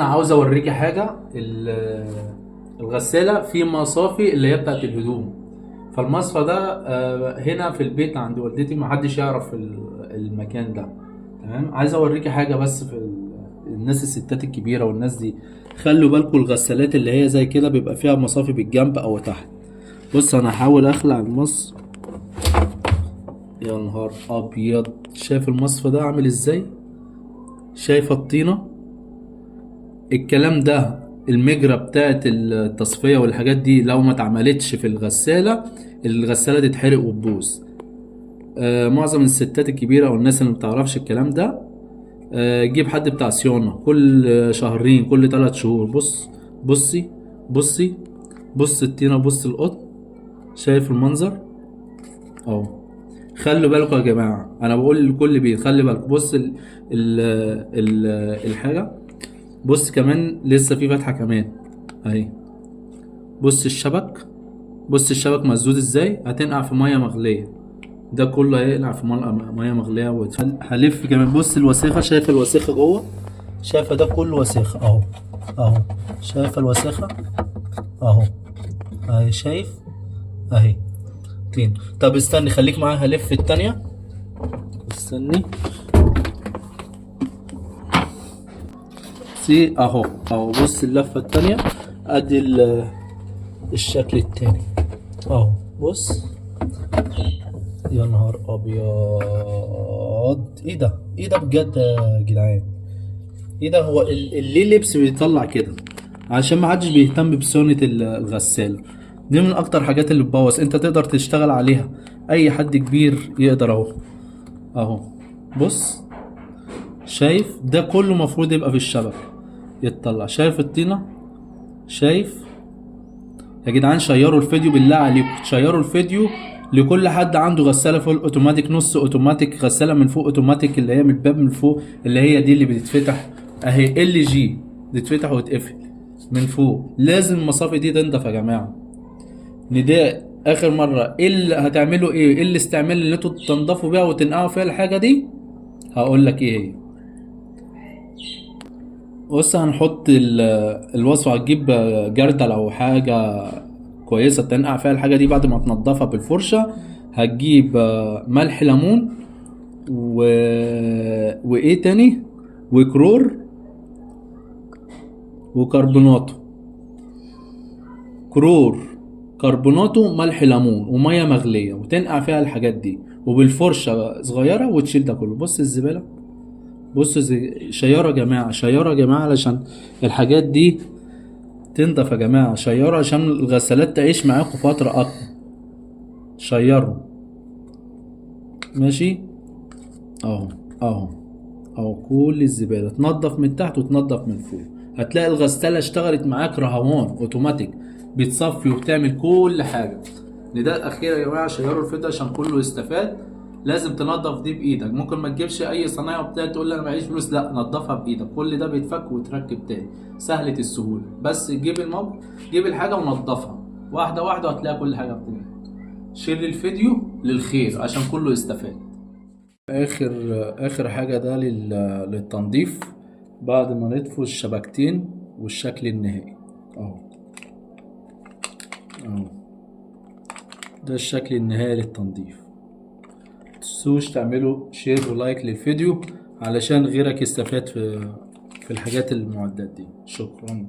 عاوز اوريكي حاجه. الغساله في مصافي اللي هي بتاعت الهدوم، فالمصفى ده هنا في البيت عند والدتي محدش يعرف المكان ده. تمام. عايز اوريكي حاجه بس في الناس الستات الكبيره والناس دي، خلوا بالكم الغسالات اللي هي زي كده بيبقى فيها مصافي بالجنب او تحت. بص انا هحاول اخلع المص. يا نهار ابيض، شايف المصفى ده عامل ازاي؟ شايفه الطينه؟ الكلام ده المجرى بتاعت التصفية والحاجات دي لو ما اتعملتش في الغسالة تتحرق وتبوظ. معظم الستات الكبيرة او الناس اللي متعرفش الكلام ده، جيب حد بتاع صيانة كل شهرين كل 3 شهور. بصي بصي بص الطينة، بص القط. شايف المنظر اهو. خلوا بالكم يا جماعة، انا بقول لكل بيت خلي بالكم. بص ال الحاجة. بص كمان لسه في فتحة كمان اهي. بص الشبك، بص الشبك مسدود ازاي. هتنقع في ميه مغليه، ده كله هيقلع في ميه مغليه هلف كمان. بص الوسيخه، شايف الوسيخه جوه؟ شايفه ده كله وسيخه اهو اهو. شايفه الوسيخه اهو اهي، شايف اهي طين. طب استني خليك معايا، هلف التانية. استني سي اهو اهو. بص اللفه التانية، ادي الشكل التاني اهو. بص يا نهار ابيض، ايه ده؟ ايه ده بجد يا جدعان؟ ايه ده؟ هو ليه اللبس بيطلع كده؟ عشان ما حدش بيهتم بصيانة الغسالة. دي من اكتر حاجات اللي بتبوظ. انت تقدر تشتغل عليها، اي حد كبير يقدر اهو اهو. بص شايف ده كله مفروض يبقى في الشبكة يتطلع. شايف الطينة؟ شايف يا جدعان؟ شيروا الفيديو بالله عليكم، شيروا الفيديو لكل حد عنده غساله فوق اوتوماتيك، نص اوتوماتيك، غساله من فوق اوتوماتيك اللي هي من الباب من فوق، اللي هي دي اللي بتتفتح اهي ال جي، بتتفتح وتقفل من فوق. لازم المصافي دي تنضف يا جماعه. نداء اخر مره، ايه اللي هتعملوا؟ ايه الاستعمال اللي انتوا تنضفوا بيها وتنقعوا فيها الحاجه دي؟ هقول لك ايه هي. بص هنحط الوصفة. هتجيب جردل أو حاجة كويسة تنقع فيها الحاجة دي بعد ما تنضفها بالفرشة. هتجيب ملح ليمون وإيه تاني، وكرور وكربوناتو. كرور، كربوناتو، ملح ليمون ومية مغلية، وتنقع فيها الحاجات دي وبالفرشة صغيرة وتشيل ده كله. بص الزبالة، بص شيرة يا جماعة، شيرة يا جماعة علشان الحاجات دي تنضف يا جماعة. شيروا عشان الغسالات تعيش معاكم فترة أطول. شيروا ماشي اهو اهو اهو. كل الزبالة تنضف من تحت وتنضف من فوق. هتلاقي الغسالة اشتغلت معاك رهوان اوتوماتيك، بتصفي وبتعمل كل حاجة. نداء أخير يا جماعة، شيروا الفيديو عشان كله يستفاد. لازم تنضف دي بايدك. ممكن ما تجيبش اي صنايعي وبتاع تقول لي انا معيش فلوس، لا نضفها بايدك. كل ده بيتفك وتركب تاني، سهلة السهولة. بس جيب الموقع، جيب الحاجة ونضفها واحدة واحدة وهتلاقي كل حاجة بتنضف. شير الفيديو للخير عشان كله يستفاد. اخر حاجة ده للتنظيف بعد ما نطفوا الشبكتين والشكل النهائي اهو اهو. ده الشكل النهائي للتنظيف. متنسوش تعملوا شير ولايك للفيديو علشان غيرك يستفاد في الحاجات المعدات دي. شكرا.